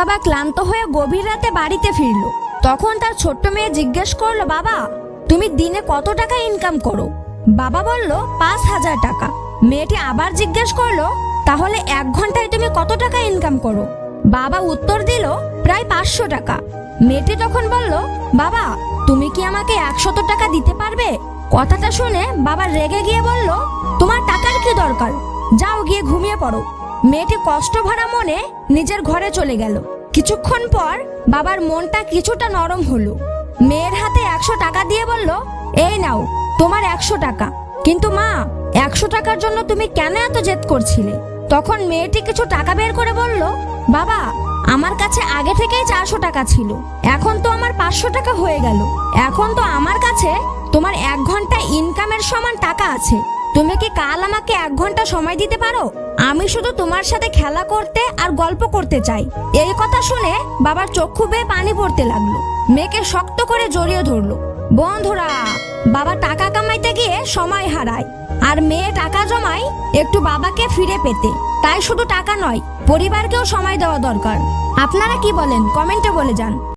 বাবা ক্লান্ত হয়ে গভীর রাতে বাড়িতে ফিরলো। তখন তার ছোট্ট মেয়ে জিজ্ঞেস করলো, বাবা তুমি দিনে কত টাকা ইনকাম করো? বাবা বলল 5,000 টাকা। মেয়েটি আবার জিজ্ঞেস করলো, তাহলে 1 ঘন্টায় তুমি কত টাকা ইনকাম করো? বাবা উত্তর দিল, প্রায় 500 টাকা। মেয়েটি তখন বলল, বাবা তুমি কি আমাকে 100 টাকা দিতে পারবে? কথাটা শুনে বাবা রেগে গিয়ে বলল, তোমার টাকার কি দরকার, যাও গিয়ে ঘুমিয়ে পড়ো। মেয়েটি কষ্ট ভরা মনে নিজের ঘরে চলে গেল। কিছুক্ষণ পর বাবার মনটা কিছুটা নরম হলো। মেয়ের হাতে 100 টাকা দিয়ে বলল, এই নাও তোমার 100 টাকা। কিন্তু মা, 100 টাকার জন্য তুমি কেন এত জেদ করছিলে? তখন মেয়েটি কিছু টাকা বের করে বলল, বাবা আমার কাছে আগে থেকেই 400 টাকা ছিল, এখন তো আমার 500 টাকা হয়ে গেল। এখন তো আমার কাছে তোমার 1 ঘন্টা ইনকামের সমান টাকা আছে। তুমি কি কাল আমাকে 1 ঘন্টা সময় দিতে পারো? আমি শুধু তোমার সাথে খেলা করতে আর গল্প করতে চাই। এই কথা শুনে বাবার চক্ষু বেয়ে পানি পড়তে লাগলো। মেয়েকে শক্ত করে জড়িয়ে ধরলো। বন্ধুরা, বাবা টাকা কামাইতে গিয়ে সময় হারায়, আর মেয়ে টাকা জমায় একটু বাবাকে ফিরে পেতে। তাই শুধু টাকা নয়, পরিবারকেও সময় দেওয়া দরকার। আপনারা কি বলেন? কমেন্টে বলে যান।